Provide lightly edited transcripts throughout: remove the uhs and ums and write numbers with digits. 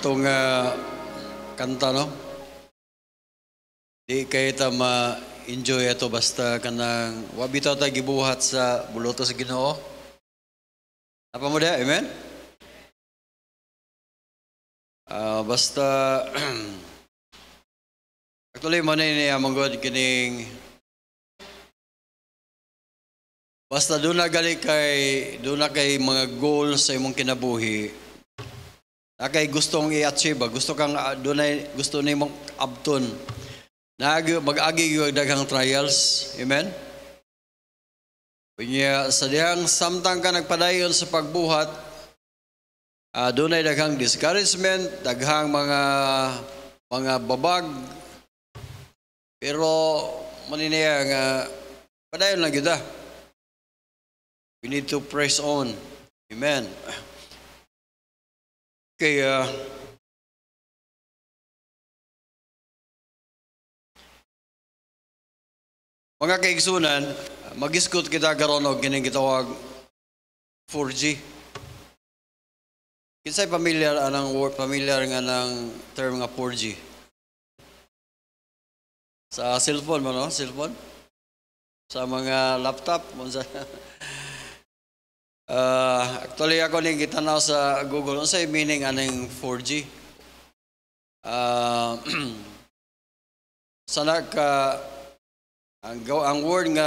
katong kanta, no? Di kay ta ma-enjoy ito basta kanang wabitaw ta gibuhat sa buloto sa Ginoo. Apa mo da? Amen? Basta actually mo na niya manggod kining basta doon na kay mga goals sa imong kinabuhi. Kay gustong i-achieve, gusto kang gusto nimong abton. Mag-agi yung daghang trials. Amen? Kanya sa dihang samtang ka nagpadayon sa pagbuhat, doon ay daghang discouragement, daghang mga babag. Pero maniniya nga padayon lang kita. We need to press on. Amen. Kaya mga kaigsunan, mag-iskot kita karon og kining gitawag 4G. Kinsay familiar nga ng term nga 4G? Sa cellphone mo, no? Cellphone? Sa mga laptop? Actually, ako ning gitanaw sa Google. Ano sa'y meaning aning 4G? Sana ka ang word nga,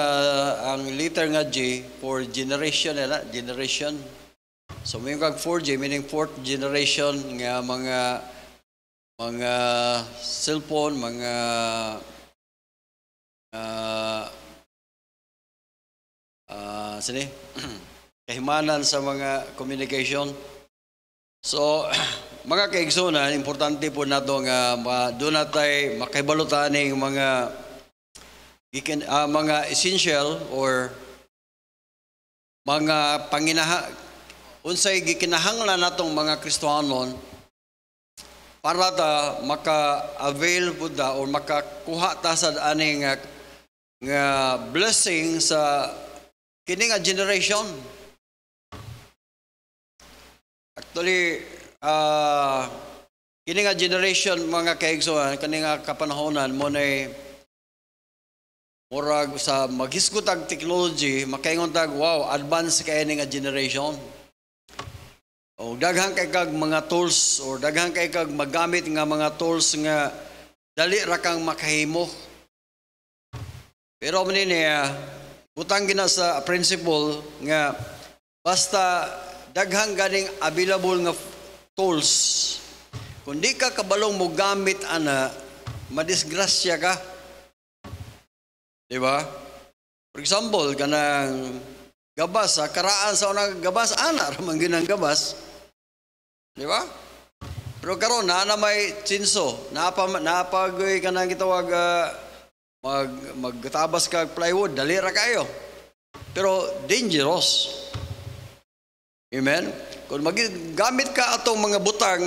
ang letter nga G for generation, generation. So, may kag 4G, meaning fourth generation nga mga cellphone, mga sini kahimanan sa mga communication. So, mga kaigsunan, importante po na ito nga doon natin makahibalutan ng mga essential or mga unsay gikinahanglan natong mga Kristohanon para ta maka-avail po da or makakuha ta sa aning nga blessing sa kini nga generation. Actually, kini nga generation mga kaigsunan, kani nga kapanahonan mo na murag sa maghisgot ang technology, makaingon tag wow, advance kay ni nga generation. O daghang kay kag mga tools or daghang kay kag magamit nga mga tools nga dali ra kang makahimo. Pero man niya butang gina sa principle nga basta daghang ganing available nga tools. Kung di ka kabalong mo gamit ana, madisgrasya ka. Diba? For example, kanang gabas, karaan sa unang gabas, raman ginang gabas. Diba? Pero karon na may tsinso, napagoy ka nang gitawag magtabas ka plywood, dalira kayo. Pero dangerous. Amen? Kung gamit ka atong mga butang,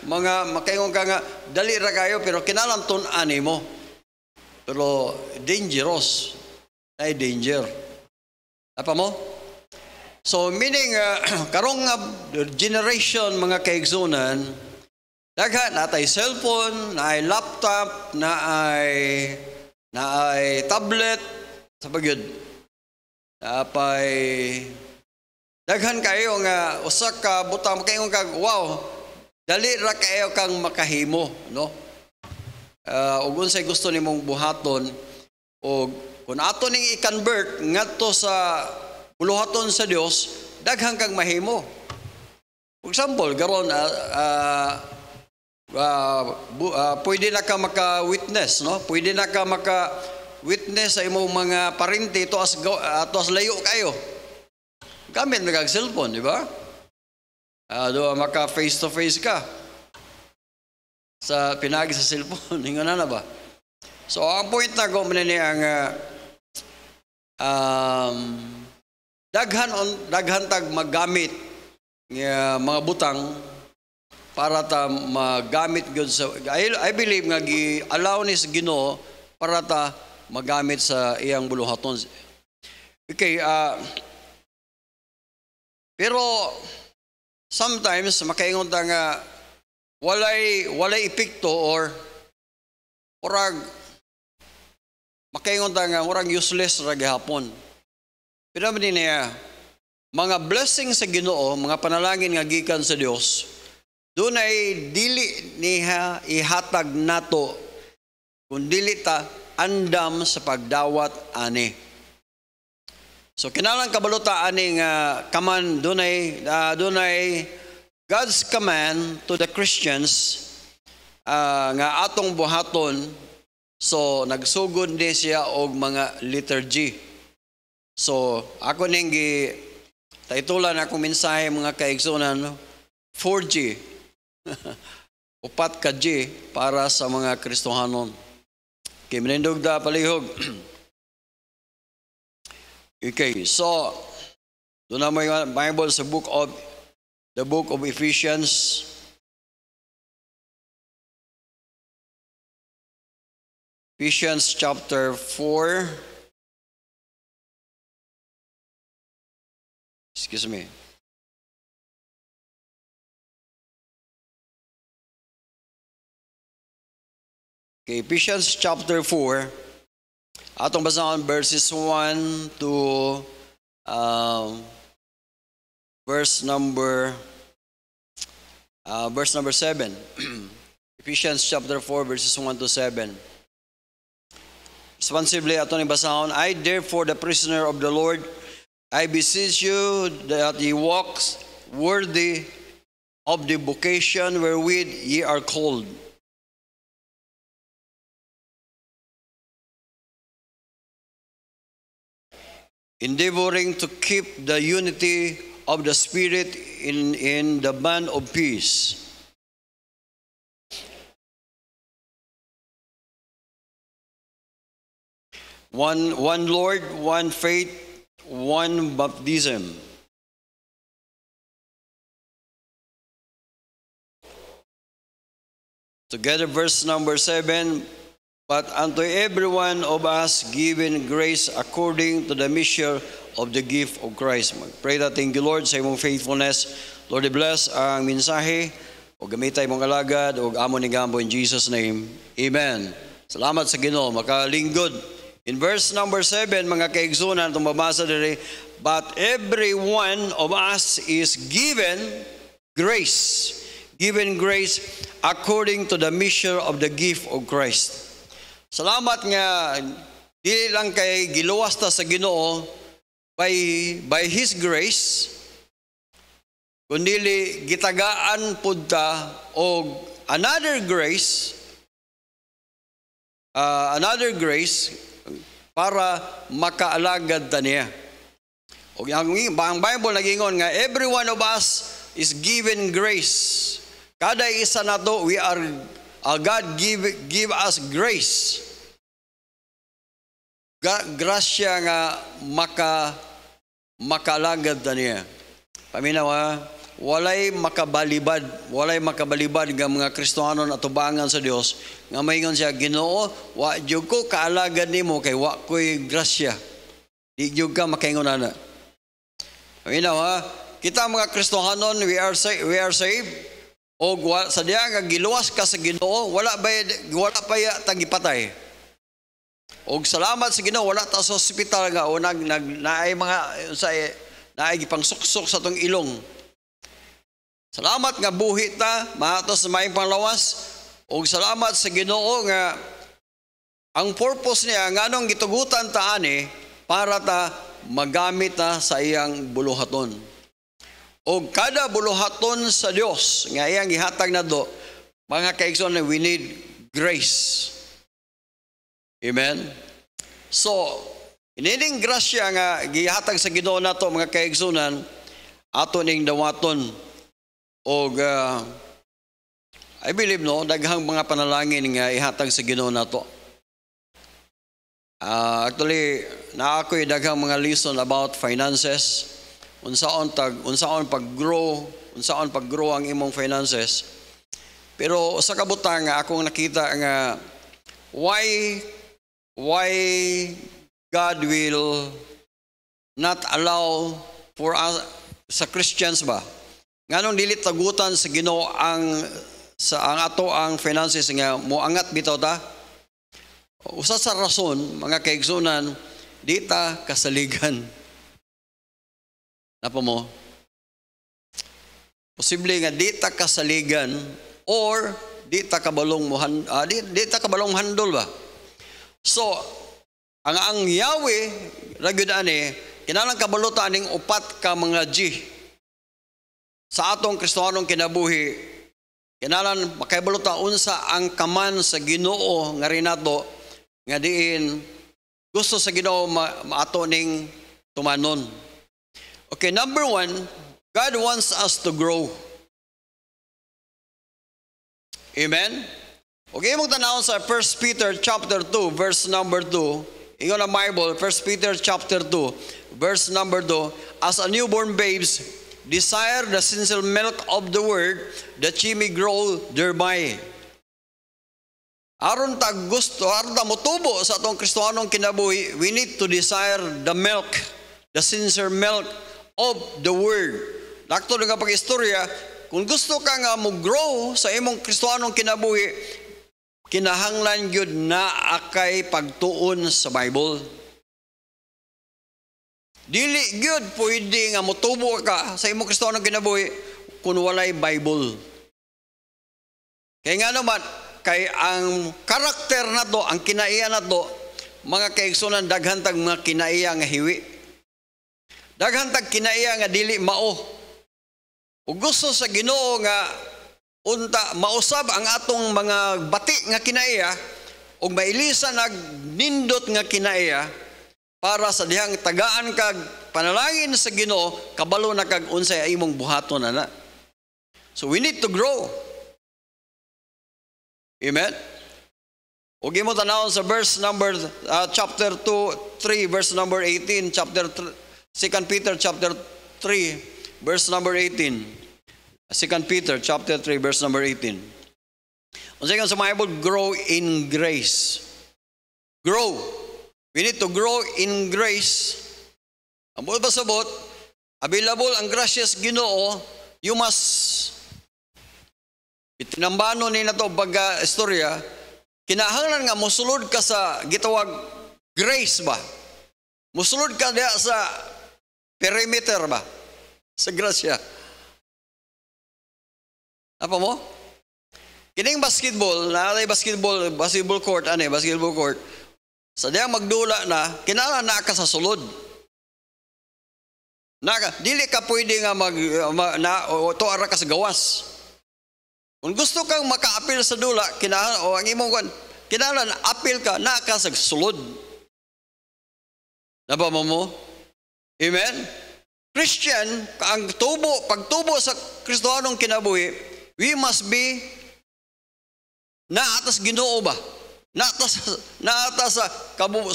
mga makaingon ka nga, dalira kayo, pero kinalanton ani mo. Pero dangerous. Ay danger. Apa mo? So meaning karong generation mga kaigsunan, daghan natay cellphone, naay laptop, naay tablet, sa pagyud. Napay daghan kayo nga usa ka butang makaingon kag wow, dali ra kayo kang makahimo, no? Ug unsay gusto nimong buhaton o kung ato ning i-convert ngadto sa buluhaton sa Dios, daghang kang mahimo. For example, garon pwede na ka maka-witness, no? Pwede na ka maka-witness sa imong mga parente to as layo kayo. Gamit na kag cellphone, di ba? Maka face to face ka. Sa pinagi sa cellphone, hinga na ba? So, ang point na ko muna niya daghan tag magamit ng mga butang para ta magamit gyud sa I believe nga gi-allow ni sa Ginoo para ta magamit sa iyang buluhaton. Okay, pero sometimes makaingon ta nga walay epekto or murag makaingon ta nga murag useless ra gihapon. Pero man niya mga blessings sa Ginoo, mga panalangin nga gikan sa Dios, dunay dili niya ihatag nato kung dili ta andam sa pagdawat ani. So kinahanglan kabaluta ani nga kaman dunay God's command to the Christians nga atong buhaton. So nagsugod ni siya og mga liturgy. So ako ning taitulan akong mensahe mga kaigsunan 4G. Upat ka G para sa mga Kristohanon. Okay, minindog da palihog. Okay, so doon na may Bible sa the book of Ephesians. Ephesians chapter 4. Excuse me. Okay, Ephesians chapter 4. Atong basahan verses 1 to verse number 7. Ephesians chapter 4 verses 1 to 7. Responsibly atong basahon, I therefore the prisoner of the Lord, I beseech you that ye walk worthy of the vocation wherewith ye are called. Endeavoring to keep the unity of the Spirit in the bond of peace. One Lord, one faith, one baptism. Together, verse number 7. But unto every one of us given grace according to the measure of the gift of Christ. Pray that thank you Lord sa imong faithfulness. Lord, bless ang mensahe o gamitay mong alagad o amon ni gambo in Jesus' name. Amen. Salamat sa Ginoo. Makalinggod. In verse number 7, mga kaigsunan, itong mabasa diri, but every one of us is given grace. Given grace according to the measure of the gift of Christ. Salamat nga dili lang kay giluwas ta sa Ginoo by His grace, kundi gitagaan pud ta og another grace para makaalagad ta niya. Og ang Bible nagingon nga every one of us is given grace. Kada isa nato we are God give us grace. Grasya nga makalagad na niya. Paminawa, walay makabalibad nga mga Kristohanon at tubangan sa Dios nga maingon siya, Ginoo, wa jud ko kaalagad nimo kay wa ko'y grasya. Di jud ka makaingon ana. Paminawa, kita mga Kristohanon we are saved. O sa diya nga giluwas ka sa Ginoo, wala pa tagipatay. Og salamat sa Ginoo, wala ta sa ospital nga o naay mga naay gipangsuksok sa tong ilong. Salamat nga buhi ta, maatos sa may panglawas. Og salamat sa Ginoo nga ang purpose niya nganong gitugutan ta ani para ta magamit ta sa iyang buluhaton. O kada buluhaton sa Dios nga iyang gihatag na do, mga kaigsoon, we need grace. Amen? So, inining grasya nga gihatag sa Ginoo nato, mga kaigsunan, ato ning dawaton. O I believe daghang mga panalangin nga ihatag sa Ginoo nato. Actually, ako'y daghang mga lesson about finances. Unsaon pag-grow ang imong finances. Pero sa kabutang nga akong nakita nga why God will not allow for us sa Christians ba? Nganong dili tagutan sa Ginoo ang sa ang finances nga moangat bitaw ta. Usa sa rason mga kaigsunan, di ta kasaligan. Napa mo? Posible nga di ta kasaligan or di ta kabalong di ta kabalong handol ba. So ang Yahweh ragyud ani kinahanglan kabalo ta ning upat ka mga G sa atong Kristiyanong kinabuhi. Kinahanglan makahibalo ta unsa ang kaman sa Ginoo nga rinato nga diin gusto sa Ginoo maato ning tumanon. Okay, number 1, God wants us to grow. Amen? Okay, mong tanawon sa 1 Peter chapter 2, verse number 2. Ingon ang Bible, 1 Peter chapter 2, verse number 2. As a newborn babes, desire the sincere milk of the word, that ye may grow thereby. Aron ta gusto, aron ta motubo sa atong Kristiyanong kinabuhi, we need to desire the milk, the sincere milk of the word. Nakto nga pag-istorya, kung gusto ka nga mo-grow sa imong Kristiyanong kinabuhi, kinahanglan gyud na akay pagtuon sa Bible. Dili gyud pwede nga motubo ka sa imong Kristiyanong kinabuhi kung walay Bible. Kaya nga naman, kay ang karakter na to, ang kinaiya na to, mga kaigsunan, daghantag mga kinaiya nga hiwi. Daghantag kinaiya nga dili mao. Ug gusto sa Ginoo nga unta mausab ang atong mga bati nga kinaiya ug mailisa nindot nga kinaiya para sa dihang tagaan kag panalangin sa Ginoo kabalo na kag unsay imong buhaton ana. So we need to grow. Amen. Ug imo tanawon sa verse number chapter 2, 3 verse number 18, chapter 2 Peter chapter 3 verse number 18. 2 Peter chapter 3 verse number 18. Unsay kan sa Bible, grow in grace. Grow. We need to grow in grace. Ang buot pasabot, available ang gracious Ginoo, you must itinambano ni nato baga istorya, kinahanglan nga mosulod ka sa gitawag grace ba? Mosulod ka diha sa perimeter ba? Sa grasya. Apa mo? Kining basketball, naatay basketball court, basketball court. Sa diya magdula na, kinahanglan na ka sa sulod. Dili ka pwede nga tuara ka sa gawas. Kung gusto kang maka-apil sa dula, kinahanglan apil ka na ka sa sulod. Napa mo? Amen? Christian, ang pagtubo sa Kristiyanong kinabuhi, we must be naatas Ginoo ba? Naatas sa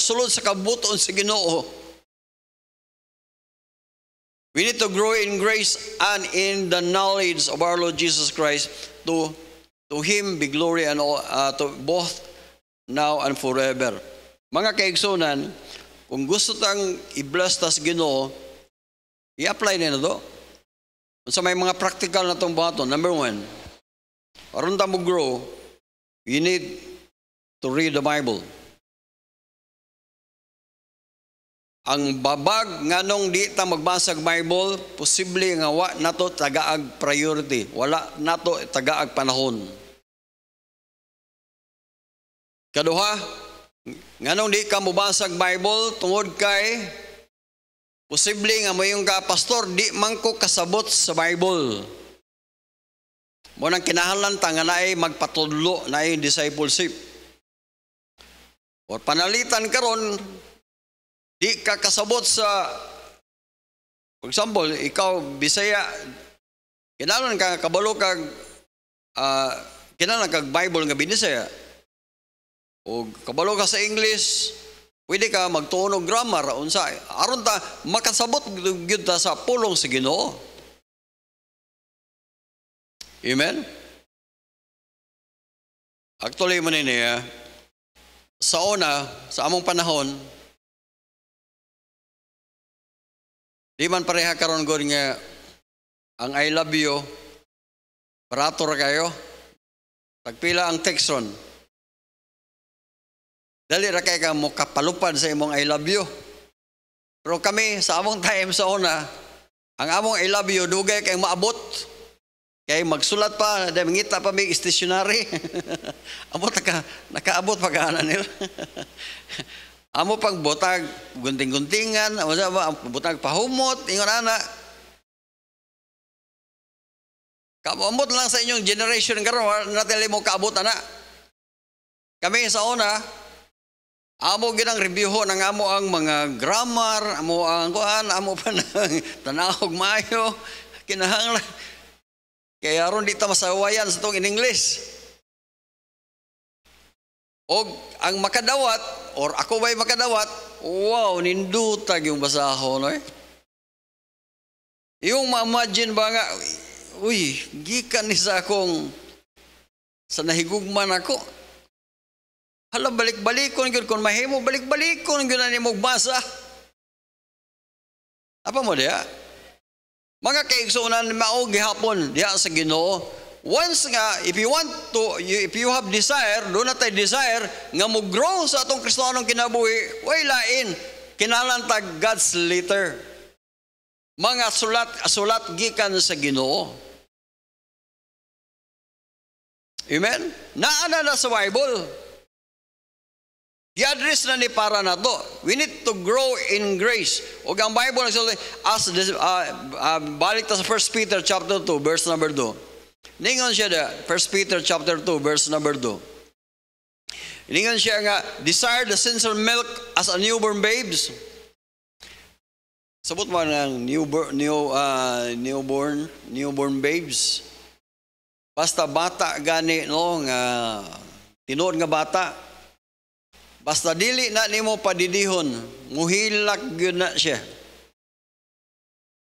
sulod sa kabuton sa Ginoo. We need to grow in grace and in the knowledge of our Lord Jesus Christ. To Him be glory and all, to both now and forever. Mga kaigsunan, kung gusto tang i-bless tas Ginoo, i-apply na to. Sa may mga practical na itong buhaton, number 1, aron ta mo grow, you need to read the Bible. Ang babag nganong di ta magbasag Bible, posible nga wa nato tagaag priority, wala nato tagaag panahon. Kaduha, nganong di ka mobasag Bible tungod kay posible nga mayong ka pastor di man ko kasabot sa Bible. Mo nang kinahanglan ta nga naay magpatudlo, naay discipleship. O panalitan karon di ka kasabot sa, for example, ikaw Bisaya, kinahanglan ka kabalo kag kinahanglan kag Bible nga binisaya. O kabalo ka sa English, pwede ka magtuon og grammar unsa aron ta makasabot gyud ta sa pulong sa Ginoo. Amen. Actually man niya sa una, sa among panahon, di man pareha karon gud nga ang I love you, parato ra kayo. Pagpila ang text ron. Dali ra kay ka mo kapalupad sa imong I love you. Pero kami sa among time sa una, ang among I love you dugay kay maabot. Kay magsulat pa, dahil mangita pa may stationary. Amo nakaabot pa ka nila. Amo pang butag gunting-guntingan, amo sa butag pahumot, ingon ana. Kaabot lang sa inyong generation karon natili mo kaabot ana. Kami sa una, amo ginang reviewho ng amo ang mga grammar, amo ang kuan, amo pa ng tanawog maayo, kinahanglan. Kaya ron di ta masawayan sa tong in English. Og ang makadawat, or ako ba'y makadawat, wow, nindutag yung basahon, eh. Yung ma-imagine ba nga, uy, gikan ni sa akong, sa nahigugman ako, hala, balik-balikon yun. Kung mahimo, balik-balikon yun na ni magbasa. Apa mo diya? Mga kaigsunan, mao gihapon diya sa Ginoo. Once nga, if you have desire, doon na tayo desire, nga mo grow sa atong Kristoanong kinabuhi, way lain, kinalantag God's letter. Mga sulat gikan sa Ginoo. Amen? Naana na sa Bible. I-address na ni para na to. We need to grow in grace. O ang Bible nagsasabi, balik ta sa 1 Peter chapter 2, verse number 2. Ningon siya da, 1 Peter chapter 2, verse number 2. Ningon siya nga, desire the sincere milk as a newborn babes. Sabot mo ng newborn babes. Basta bata gani, no, nga tinuod nga bata. Basta dili na nimo padidihon, muhilak gyud na siya.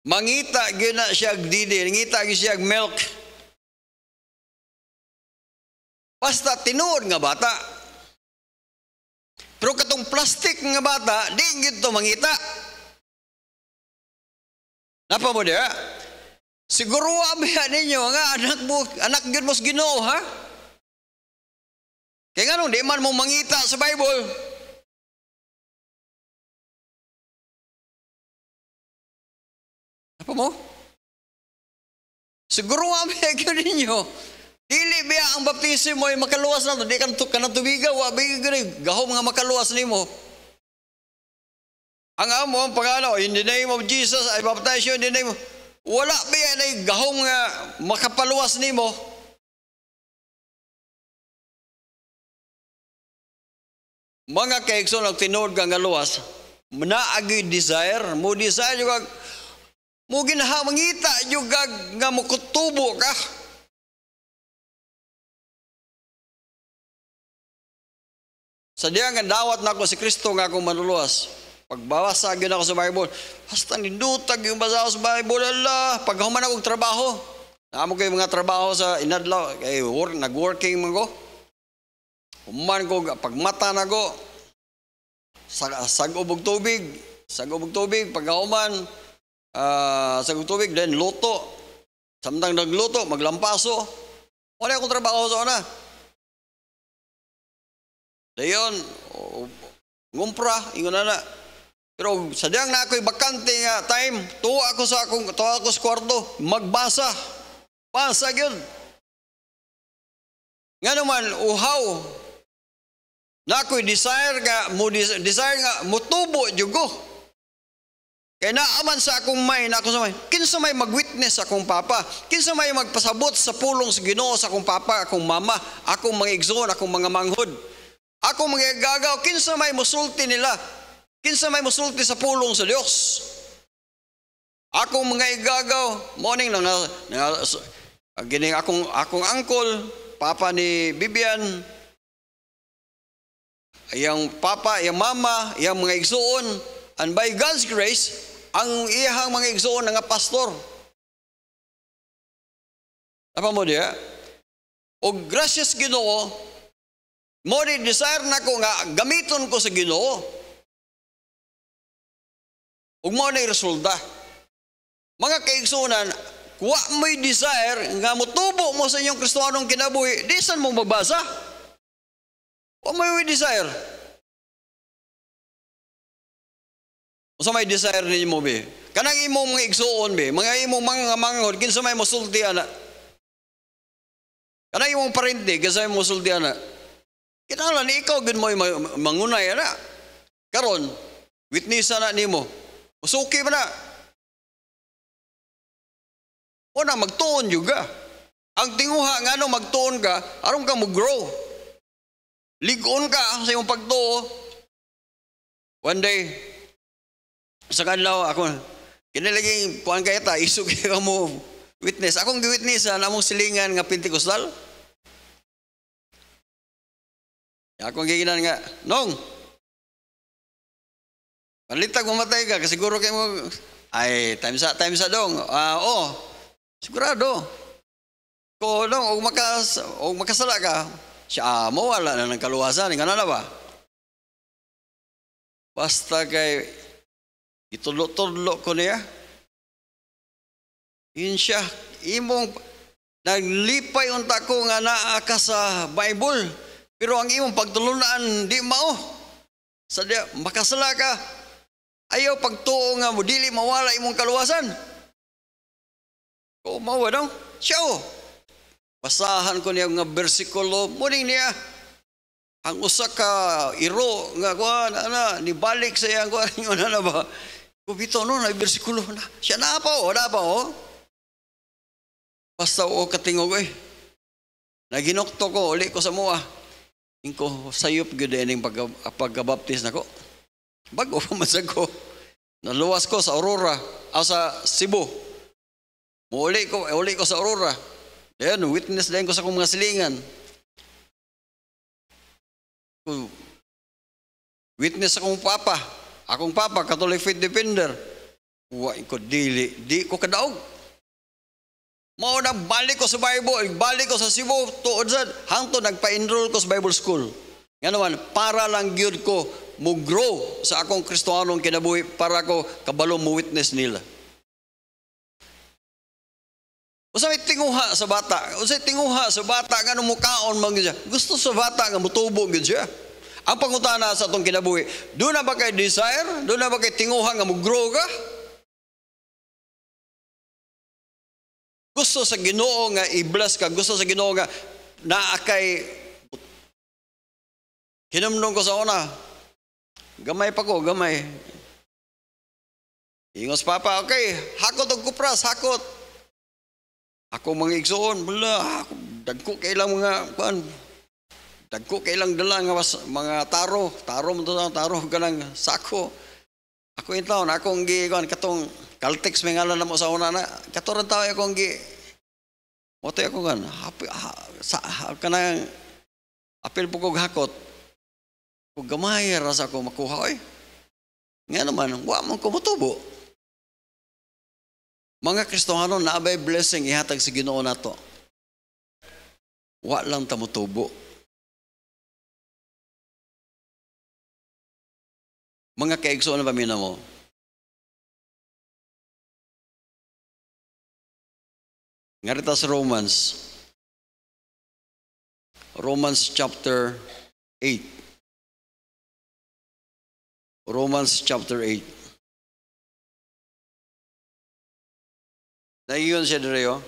Mangita gyud na siya didi, ngita gyud siya milk. Basta tinuod nga bata. Pero katong plastic nga bata, di gyud to mangita. Napa mo diya? Siguro abiya ninyo nga anak gyud mos Ginoo, ha? Kaya nga nung di man mo mangita sa Bible. Apa mo? Siguro abiya gyud ninyo. Dili biya ang baptismo ay makaluwas na to. Di ka na tubigaw. Abigay gani. Gahom nga makaluwas ni mo. Ang amo ang pangano, in the name of Jesus, I baptize you in the name of... Wala biya na gahom nga makapaluwas ni mo. Mga kaigsoon ang tinuod ka nga luwas, naagi desire, mo desire yung mo ginahamangita yung nga mukutubo ka. Sa diya nga dawat na ako si Kristo nga akong manuluwas. Pagbawasag yun ako sa Bible, hasta nindutag yung basa sa Bible, ala, paghuman akong trabaho. Naamo kayo mga trabaho sa inadlaw, nag-working mo ko. Human ko, pagmata na ko, sagubog tubig, pagkauman, sagubog tubig, then luto. Samtang nagluto, maglampaso. Wala akong trabaho sa una. Dayon, ngumpra, ingon na. Pero sadyang na ako'y bakante nga time, tuwa ako sa kwarto, magbasa. Basa yun. Nga naman, uhaw. Na ako'y desire nga mutubo jugo. Kaya naaman sa akong may, kinsa may mag-witness akong papa, kinsa may magpasabot sa pulong sa Ginoo sa akong papa, akong mama, akong mga igsoon, akong mga manghod, akong mga gagaw, kinsa may musulti nila, kinsa may musulti sa pulong sa Dios. Akong mga igagaw, morning lang gining akong uncle, papa ni Bibian, yang papa, yang mama, yang mga igsoon, and by God's grace, ang iyahang mga igsoon nga pastor. Apa mo diya? O gracious Ginoo, mo di desire na ko nga gamiton ko sa Ginoo. Ug mo na resulta. Mga kaigsunan, kuha mo'y desire nga motubo mo sa inyong Kristohanong kinabuhi, di saan mo mabasa? O may desire? O sa may desire ninyo mo, be? Kanang imong mga igsuon, be? Mga imong mga manghod, kinsa may musulti, ana? Kanang imong parente, kinsa may musulti, ana? Kinahanglan, ikaw gud mo mangunay, ana? Karon, witness na nimo. Usuki ba na? O na, magtuon juga. Ang tinguha nga no, magtuon ka, aron ka mag-grow. Ligon ka sa iyong pagtuo. One day, sa kanlaw, ako, kinilaging kuhan kaya ta, isog ka mo witness. Akong giwitnessan, among silingan nga Pentecostal. Akong giginan nga, Nong, palitag mamatay ka, kasi siguro kayo mo, ay, time sa dong. Sigurado. Kung o makasala ka, siya mo, wala na ng kaluwasan. Nga na ba? Basta kay itulok-tulok ko niya. Yun siya. Imong naglipay unta ko nga naa ka sa Bible. Pero ang imong pagtulunan, di mao. Sadya, makasala ka. Ayaw pagtuo nga mo, dili mawala imong kaluwasan. Kung mawa daw, siya basahan ko niya nga bersikulo, muning niya, ang usa ka iro, nga kuha, nibalik sa iyang kuha, yun na ba? Kubito, no, na bersikulo na. Siya na pa, Basta katingog, naginokto ko, uli ko sa mua. Ingko, sayop gud ining pagkabaptis na ko. Bago pa masag ko. Naluwas ko sa Aurora, sa Cebu. Uli ko sa Aurora. Ayan, witness din ko sa akong mga silingan. Witness akong papa. Akong papa, Catholic Faith Defender. Di ko kadaog. Mao na balik ko sa Bible, balik ko sa Cebu, tuod sa hangtod nagpa-enroll ko sa Bible School. Nga naman, para lang gyud ko mo-grow sa akong Kristohanong kinabuhi para ko kabalo mo witness nila. Usay tinguha sa bata nga nung mukaon man siya. Gusto sa bata nga mutubo gyud siya. Ang pangutana sa atong kinabuhi, do na ba kay desire? Do na ba kay tinguha nga mo-grow ka? Gusto sa Ginoo nga i-bless ka, gusto sa Ginoo nga naa kay hinumdum ko sa una. Gamay pa ko, gamay. Ingos papa, okay, hakot og kupras, hakot. Ako mga igsoon, dagko kailang mga dagko kailang dala nga mga taro mo to, taro ganang sako. Ako in taon, akong katong Caltex may ngalan na mo sa una na, katuran tao akong moto ako kanang apil po kong hakot. Kung gamay, rasa ko makuha, nga naman, wa man ko mutubo. Mga Kristohano, naabay blessing ihatag sa Ginoo nato. Wa lang ta mutubo. Mga kaigsoon na pamina mo. Ngarita sa Romans chapter 8. Romans chapter 8. Naiyon siya direyo.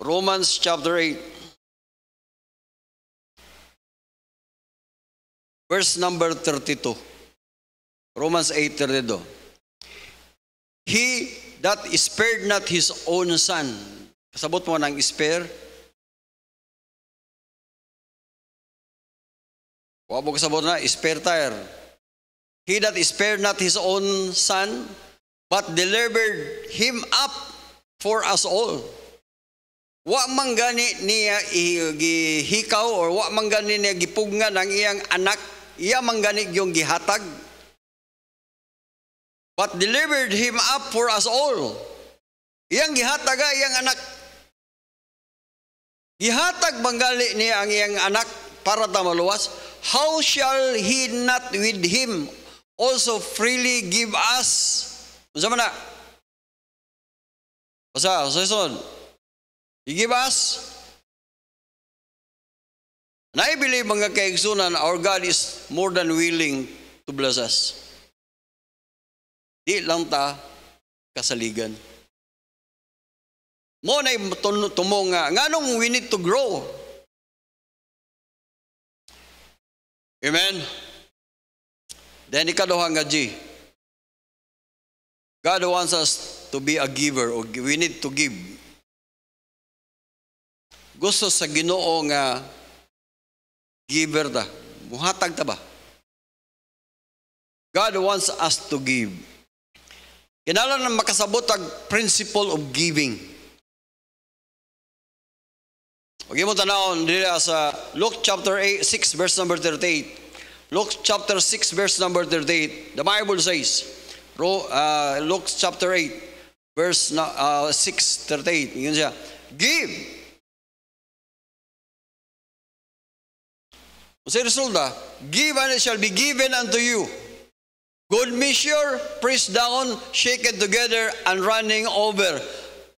Romans chapter 8. Verse number 32. Romans 8:32. He that spared not his own son. Kasabot mo ng spare. Wabo kasabot na, spare tire. He that spared not his own son, but delivered him up for us all. Wa man gani niya gihikaw or wa man gani niya gipugngan ang iyang anak, iya man gani yung gihatag. But delivered him up for us all. Iyang gihatag iyang anak. Gihatag manggali niya ang iyang anak para ta maluwas. How shall he not with him also freely give us? Unsa man na? Sa sunod, you give us. And I believe, mga kaigsunan, our God is more than willing to bless us. Di lang ta kasaligan. Mo na tumong nga nganong we need to grow. Amen. Then ikaduha nga G. God wants us to be a giver, or we need to give. Gusto sa Ginoo nga giver ta. Muhatag ta ba? God wants us to give. Kinahanglan na makasabot ang principle of giving. Okay mo tanawon dira sa Luke chapter 6 verse number 38. Luke chapter 6 verse number 38. The Bible says, Luke chapter 8 verse 6:38. Yun siya. Give. Sa resulta, give and it shall be given unto you. Good measure, pressed down, shaken together, and running over,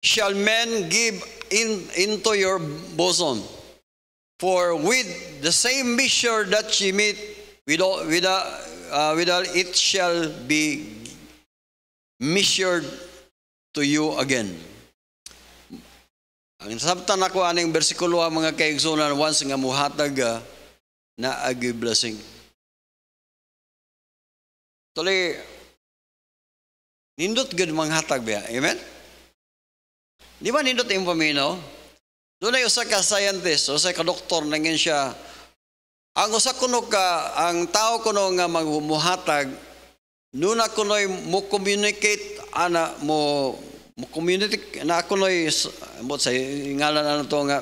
shall men give into your bosom. For with the same measure that ye meet, withal it shall be measured to you again. Ang sabtan ako aning bersikulo mga kaigsunan, once nga muhatag na agi blessing. Tuloy, nindot good mga hatag ba? Amen? Di ba nindot yung pamino? Doon ay usa ka scientist, usa ka doktor, nangin siya. Ang usa kuno ka, ang tao kuno nga magmuhatag, nuna kuno'y mo communicate, mo communicate, na kuno'y, sa ngalan ano to nga,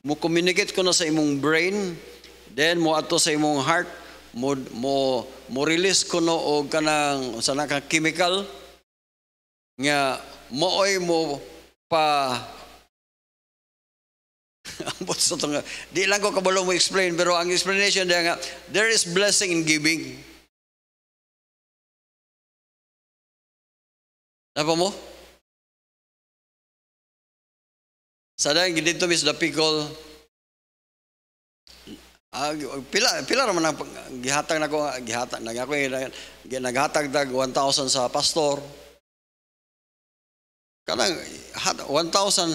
mo communicate kuno sa imong brain, then mo ato sa imong heart, mo release kuno og kanang sa naka chemical nga mooy mo pa ambot sa to nga di lang ko kabalo mo explain, pero ang explanation dia nga there is blessing in giving. Napa mo? Sa dahil dito mis dapikol pila naman ang gihatag nako naghatag dag 1,000 sa pastor. Kanang 1,000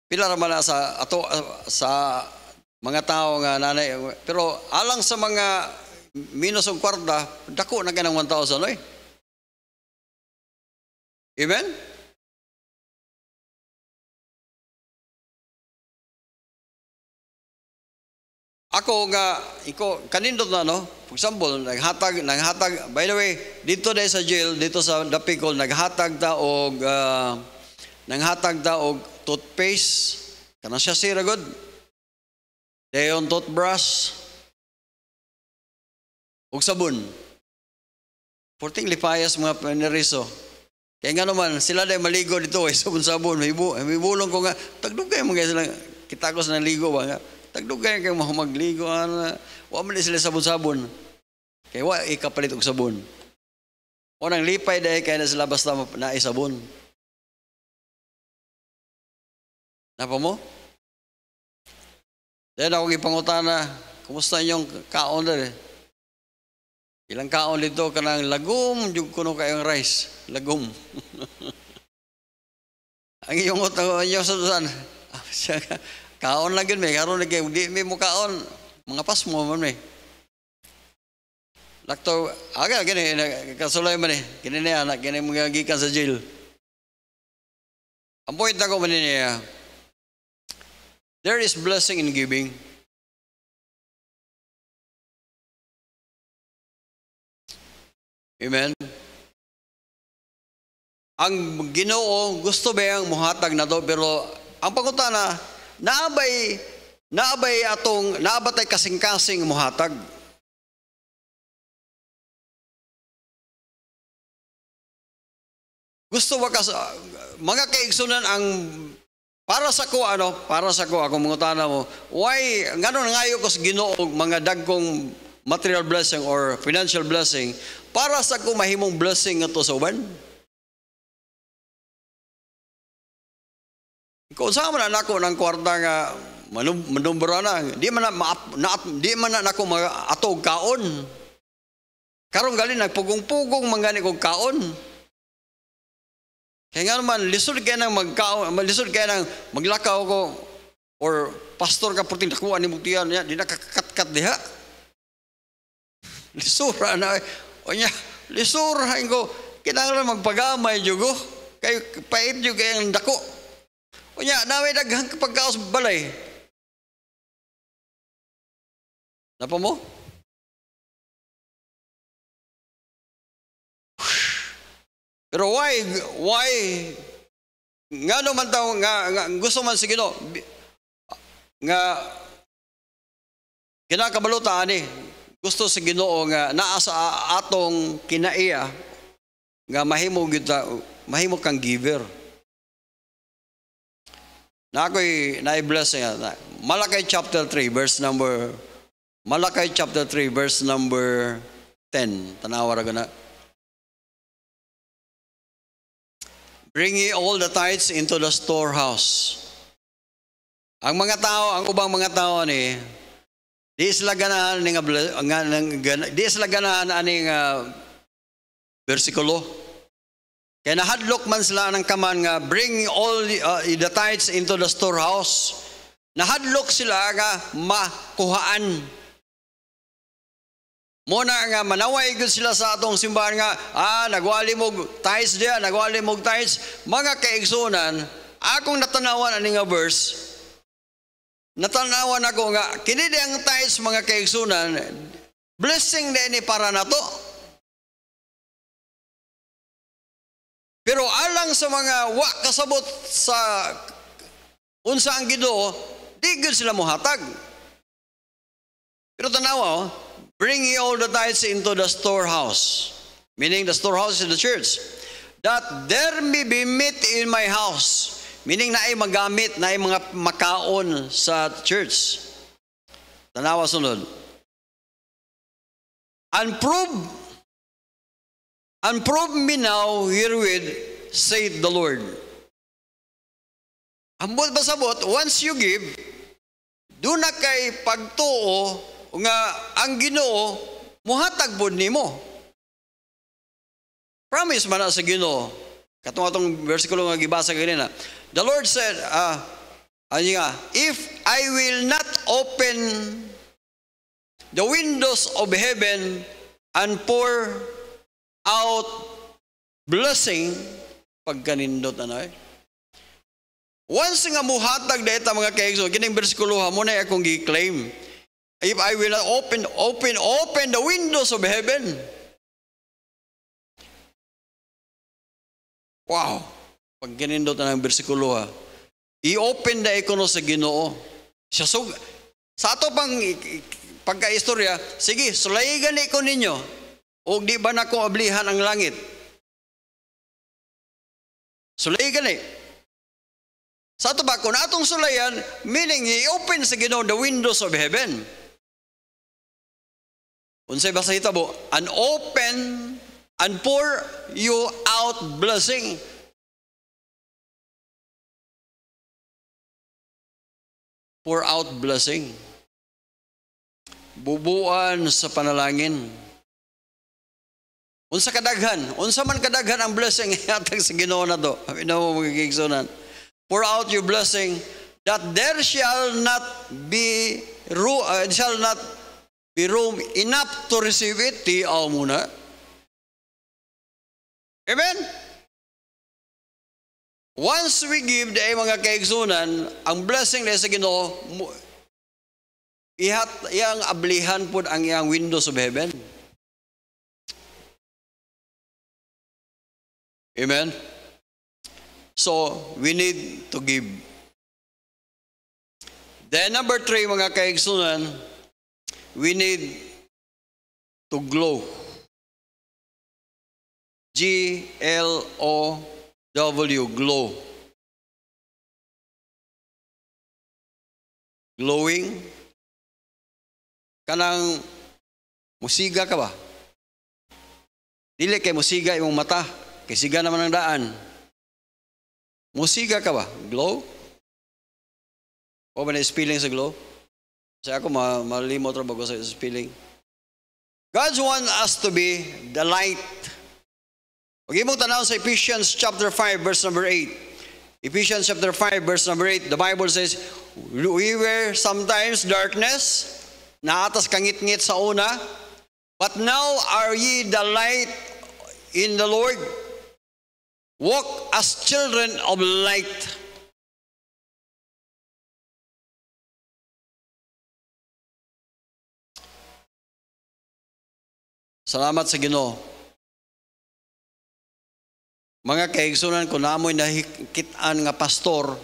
pila naman na sa ato sa mga tao nga nanay, pero alang sa mga minus og kwarta dako na ganang 1,000 oy. Amen. Ako nga, kanindot na, no? For example, naghatag, by the way, dito dahil sa jail, dito sa Dapicol, naghatag ta og toothpaste, kanang siya sira good. Dayon toothbrush, og sabon. Porting lipayas mga paneriso. Kaya nga naman, sila dahil maligo dito, sabon-sabon, may bulong ko nga, tagdugay mo guys, kita ko sa naligo ba nga, tagdugay kayo magligo, wa man sila sabon-sabon. Kaya wa ikapalit og sabon. O nang lipay dahil kaya na sila basta naisabon. Napa mo? Dahil ako ipangutana, kumusta inyong kaon dahil? Ilang kaon dito ka ng lagom, yung kuno kayong rice. Lagom. Ang iyong utang, inyong sadusan, kaon lang yun, may karoon na kayo, di mo kaon, mga pas mo man may. Lakto, gini, kasulay man gini niya, gini mga gikan sa jail. Ang point na ko man niya, there is blessing in giving. Amen. Ang Ginoo gusto ba ang muhatag na to, pero ang pangutana, naabay naabatay kasing-kasing muhatag. Gusto ba mga kaigsunan ang para sa ko ako mangutana mo, why ngano ngayo ko sa Ginoo mga dagkong material blessing or financial blessing para sa ko mahimong blessing nga to sa uban? Kung saan man nako ng kwarta nga manumbra na, di man na nako atog kaon. Karon gali nagpugong-pugong mangani kog kaon. Kaya nga naman, lisod kaya nang lisod kaya nang maglakaw ko, or pastor ka puting nakuha ni Mugtiyan niya, di nakakakat-kat diha. Lisura na, o niya, lisura ko, kinahanglan magpagamay jugo, kay pait yung kaya ang dako. O niya, naway daghang pagkaos balay. Napa mo? Pero why nga naman daw nga gusto man si Ginoo nga kinakabaluta ani gusto si Ginoo nga naa sa atong kinaiya nga mahimo kang giver. Na ako'y na-bless nga. Malakay chapter 3 verse number 10. Tanawa ra gana. Bring ye all the tithes into the storehouse. Ang mga tao, ang ubang mga tao ni di sila ganahan di sila ganahan aning bersikulo. Kaya nahadlok man sila ng kaman nga bring all the tithes into the storehouse. Nahadlok sila nga makuhaan. Muna nga manaway gud sila sa atong simbahan nga nagwali mog tithes diya, nagwali mog tithes. Mga kaigsunan, akong natanawan ani nga verse, natanawan ako nga kini di ang tithes mga kaigsunan, blessing din ni para nato. Pero alang sa mga wa kasabot sa unsa ang Ginoo, di gud sila mohatag. Pero tanawa, bring ye all the tithes into the storehouse, meaning the storehouse is the church, that there may be meat in my house, meaning na ay magamit, na ay mga makaon sa church. Tanawa sunod. And prove me now herewith, saith the Lord. Ambot basabot, once you give, do na kay pagtuo nga ang Ginoo muhatag pod nimo. Promise man na sa Ginoo. Katong bersikulo nga gibasa kanina. The Lord said, if I will not open the windows of heaven and pour out blessing, pagkanindot once nga muhatag dayta mga kaigsoon, kining bersikulo mo na akong gi-claim. If I will not open the windows of heaven. Wow. Pag ginindot na ng bersikulo i-open na ikono sa Ginoo. Sa ato pang pagka-istorya, sige, sulayigan ko ninyo. O di ba na ko ablihan ang langit? Sulayigan Sa ato ba, kung atong sulayan, meaning i-open sa Ginoo the windows of heaven. Unsay basa hitabo, and open and pour you out blessing. Pour out blessing. Bubuan sa panalangin. Unsa man kadaghan ang blessing hatag sa Ginoo na to. Minaw mga kaigsunan. Pour out your blessing that there shall not be room enough to receive it. Tiyaw muna. Amen? Once we give the mga kaigsunan, ang blessing na sa Ginoo, iyang ablihan po ang iyang windows of heaven. Amen? So, we need to give. Then number 3, mga kaigsunan, we need to glow. G-L-O-W, glow. Glowing. Kanang musiga ka ba? Dili kay musiga imong mata, kay siga naman ang daan. Musiga ka ba? Glow? O ba na spelling sa glow? Kasi ako malimot ra bago sa spelling. God wants us to be the light. Pag imong tanaw sa Ephesians chapter 5 verse number 8. Ephesians chapter 5 verse number 8, the Bible says, we were sometimes darkness, naatas kangit-ngit sa una, but now are ye the light in the Lord. Walk as children of light. Salamat sa Ginoo. Mga kaigsunan ko namoy nahikitaan nga pastor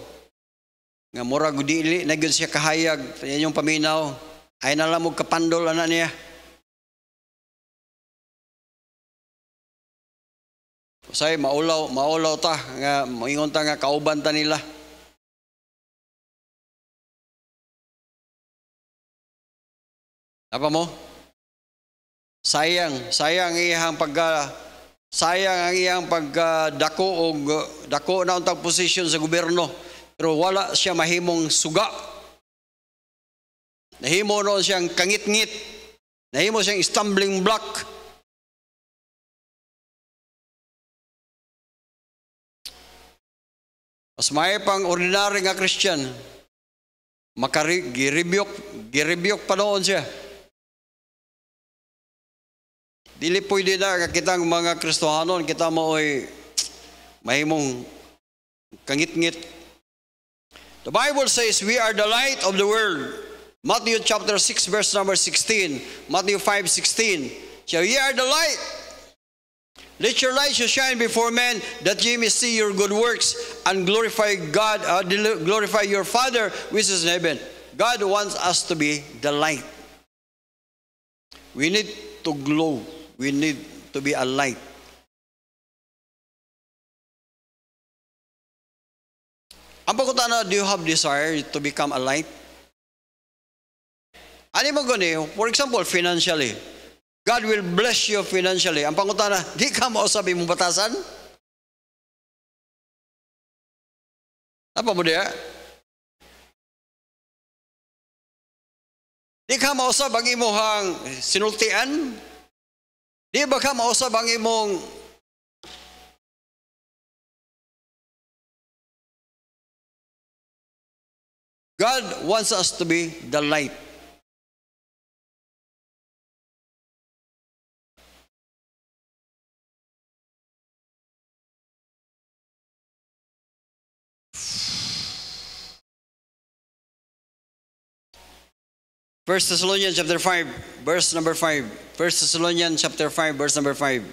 nga murag dili na gyud siya kahayag yan yung paminaw ay nalamog kapandol ana niya. Usay maulaw ta nga moingon ta nga kauban ta nila. Apa mo? Sayang ang iyang pagdako og dako na untang posisyon sa gobyerno pero wala siya mahimong suga. Nahimo noon siyang kangit-ngit. Nahimo siyang stumbling block. Mas may pang ordinary nga Christian giribyok pa noon siya. Dili pwede na kitang mga Kristohanon, kita mo'y mahimong kangit-ngit. The Bible says, we are the light of the world. Matthew chapter 6 verse number 16. Matthew 5:16. So ye are the light. Let your light so shine before men that ye may see your good works and glorify God, glorify your Father which is in heaven. God wants us to be the light. We need to glow. We need to be a light. Ang pagkutana, do you have desire to become a light? Ano mo gani? For example, financially. God will bless you financially. Ang pangutana, di ka mausabi mong batasan? Apa mo diya? Di ka mausab ang imuhang sinultian? Di ba ka mausab ang imong God wants us to be the light. First Thessalonians chapter 5, verse number 5. First Thessalonians chapter 5, verse number 5.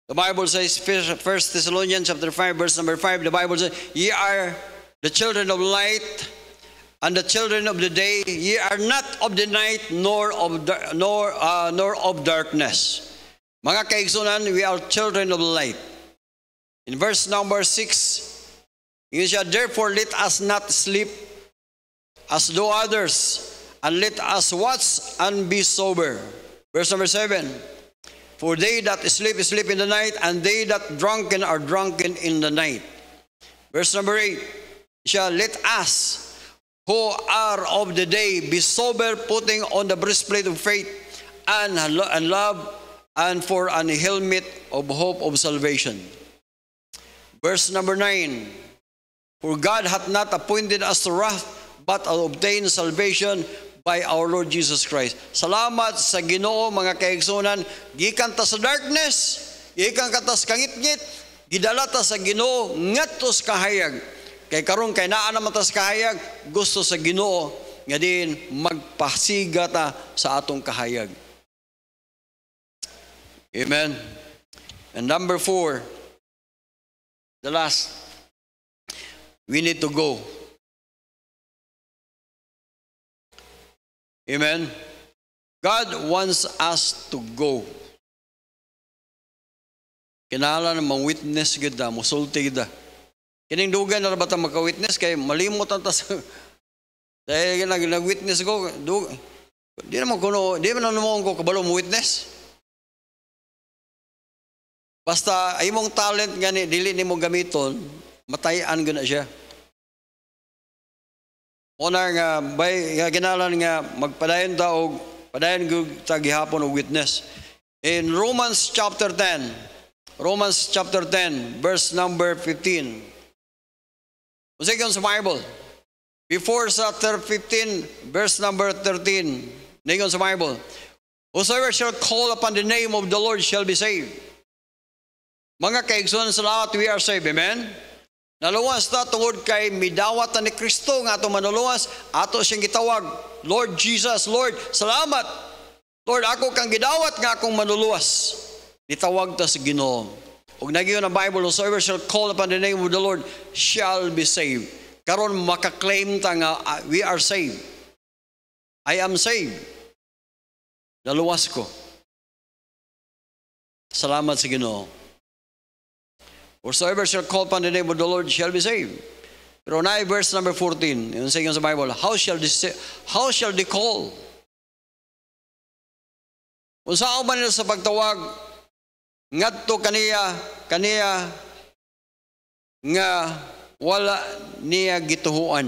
The Bible says, First Thessalonians chapter 5, verse number 5, the Bible says, ye are the children of light and the children of the day. Ye are not of the night nor of darkness. Mga kaigsunan, we are children of light. In verse number 6, you shall therefore let us not sleep as do others, and let us watch and be sober. Verse number 7, for they that sleep in the night, and they that drunken are drunken in the night. Verse number 8, shall let us who are of the day be sober, putting on the breastplate of faith and love, and for an helmet of hope of salvation. Verse number 9, for God hath not appointed us to wrath, but obtain salvation by our Lord Jesus Christ. Salamat sa Ginoo mga kaigsunan, gikan ta sa darkness, gikan ka ta sa kangit-ngit, gidala ta sa Ginoo ngadto sa kahayag. Kay karon kay naa naman ta sa kahayag, gusto sa Ginoo nga din magpasiga ta sa atong kahayag. Amen. And number 4, the last, we need to go. Amen. God wants us to go. Kinahanglan mang witness gid da, musulti gid da. Kining dugan na ba ta maka-witness kay malimot ta sa dahil nag-witness ko, di naman ko kabalo mo witness. Basta ay mong talent gani dili nimo gamiton, matayan gud na siya. Una nga, nga ginalan nga magpadayon ta og padayon gyud ta gihapon og witness. In Romans chapter 10, verse number 15. Unsay gyud sa Bible? Before sa 15, verse number 13. Ningon sa Bible. Whosoever shall call upon the name of the Lord shall be saved. Mga kaigsoon sa lahat, we are saved. Amen? Naluwas ta tungod kay midawat ni Kristo nga ato manuluwas, ato siyang gitawag, Lord Jesus, Lord, salamat. Lord, ako kang gidawat nga akong manuluwas. Nitawag ta sa Ginoo. Ug nagiyon ang Bible, whosoever shall call upon the name of the Lord shall be saved. Karon makaklaim ta nga we are saved. I am saved. Naluwas ko. Salamat sa Ginoo. Whosoever shall call upon the name of the Lord shall be saved. Pero na verse number 14, yung sa Bible, how shall they call? Kung saan man nila sa pagtawag, ngadto kaniya nga wala niya gituhuan.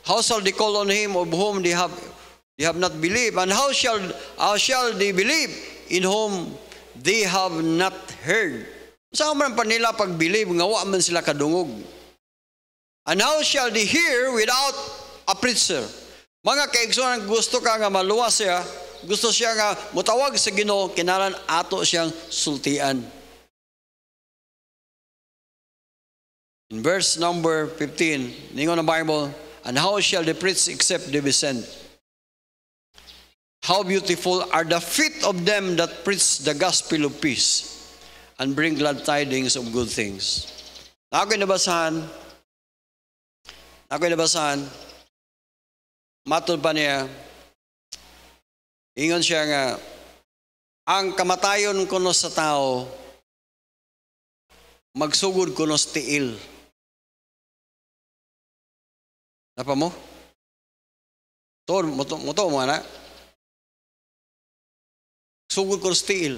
How shall they call on him of whom they have not believed? And how shall they believe in whom they have not heard? Saan man pa nila pag-believe, nga wa man sila kadungog. And how shall they hear without a preacher? Mga kaigsoon, gusto ka nga maluwas siya, gusto siya nga mutawag sa Ginoo, kinalan ato siyang sultian. In verse number 15, ningon ang Bible, and how shall they preach except they be sent? How beautiful are the feet of them that preach the gospel of peace and bring glad tidings of good things. Ako'y nabasahan, matod pa niya, ingon siya nga, ang kamatayon kuno sa tao, magsugod kuno sa tiil. Napa mo? Muto mo na. Sugod kuno sa tiil.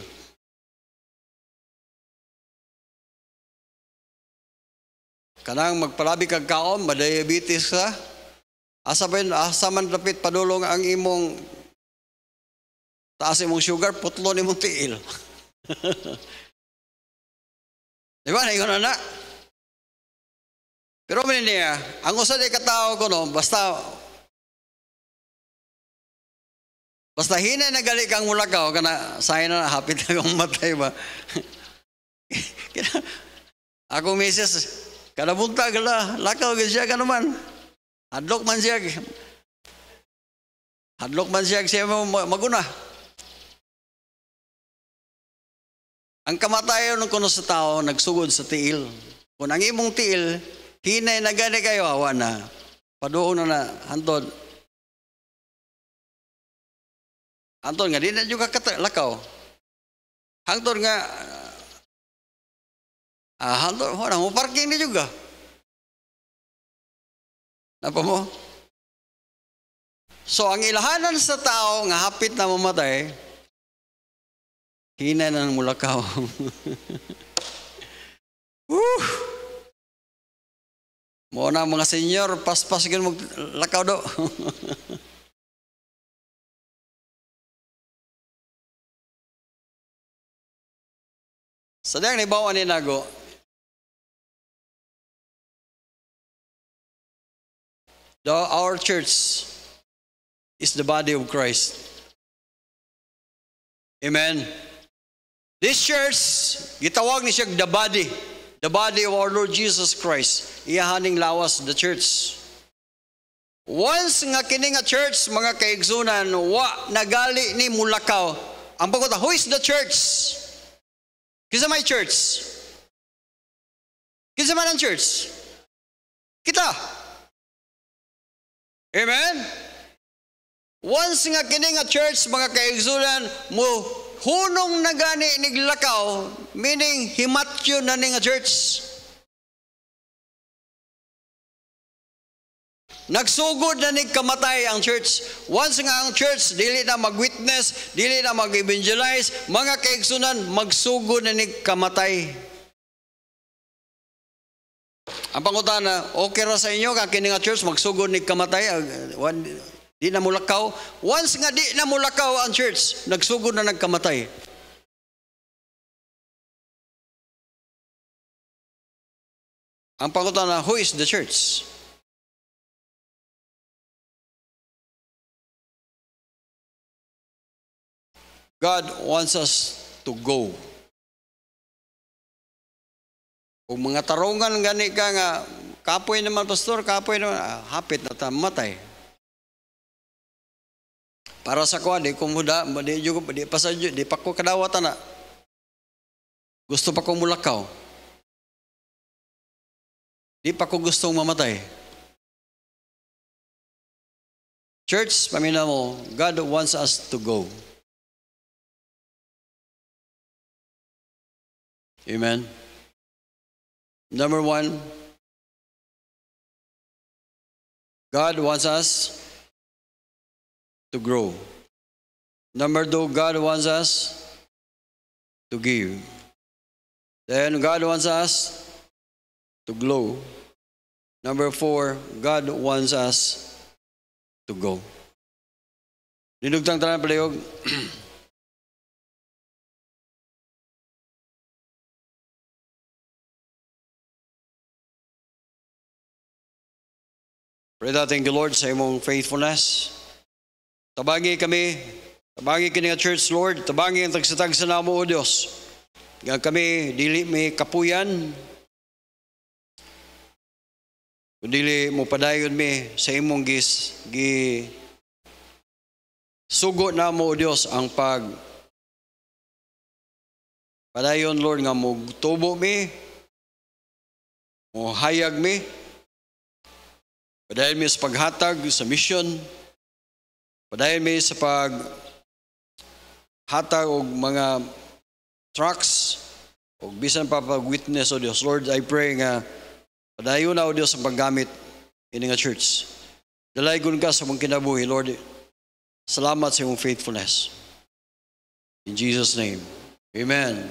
Kanang magpalabi kag kaon, madiabetes ka. Asa man lapit padulong ang imong taas imong sugar, putlo imong tiil. Di ba? Naingon na. Pero niya, ang usa di katao ko no, basta hinay na gali kang mulakaw, kana sayo na hapit na kang matay ba. Ako misis, kada buntag lakaw siya ka naman. Hadlok man siya maguna. Ang kamatayon ng kuno sa tao nagsugod sa tiil. Kung ang imong tiil hinay na gani kayo, awa na. Paduon na hantod. Hantod nga di na juga lakaw. Hantod nga hantod mo parking ni juga. Napa mo? So, ang ilahanan sa tao nga hapit na mamatay, hinay na ng mulakaw. Mo na mga senyor, paspas mo lakaw do. Sadang nibawa ni Nago, our church is the body of Christ. Amen. This church, gitawag ni siya the body of our Lord Jesus Christ. Iyahaning lawas, the church. Once nga kini nga church, mga kaigsunan, nagali ni mulakaw. Ang pagkota, who is the church? Kisa may church? Kisa man ang church? Kita. Amen? Once nga kini nga church, mga kaigsunan, mo hunong na gani niglakaw, meaning himatyo na ni nga church. Nagsugod na ni kamatay ang church. Once nga ang church, dili na mag-witness, dili na mag-evangelize, mga kaigsunan, magsugod na ni kamatay. Ang pangutana, okay ra sa inyo kang kini nga church magsugod ni kamatay, di na mulakaw. Once nga di na mulakaw ang church, nagsugod na nagkamatay. Ang pangutana, who is the church? God wants us to go. Kung mga tarungan gani ka nga, kapoy naman pastor, kapoy naman, hapit na tamatay. Para sa kuha, di kumuda, di pa ko kadawatan na. Gusto pa kong mulakaw. Di pa ko gustong mamatay. Church, pamina mo, God wants us to go. Amen. Number 1, God wants us to grow. Number 2, God wants us to give. Then God wants us to glow. Number 4, God wants us to go. Dinugtang tanan palayog. Pray that, thank you Lord sa imong faithfulness. Tabangi kami, tabangi kini nga church Lord, tabangi ang tagsatag sa namo o Dios. Nga kami dili may kapuyan, dili mo padayon mi sa imong sugo namo o Dios ang padayon Lord nga mo tubo mi, mo hayag mi. Padayon mi sa paghatag sa mission. Padayon mi sa paghatag og mga trucks o bisan pa pag-witness o Dios. Lord, I pray nga padayon na o Dios ang paggamit ini nga church. Dalaygon ka sa mong kinabuhi, Lord. Salamat sa iyong faithfulness. In Jesus' name, amen.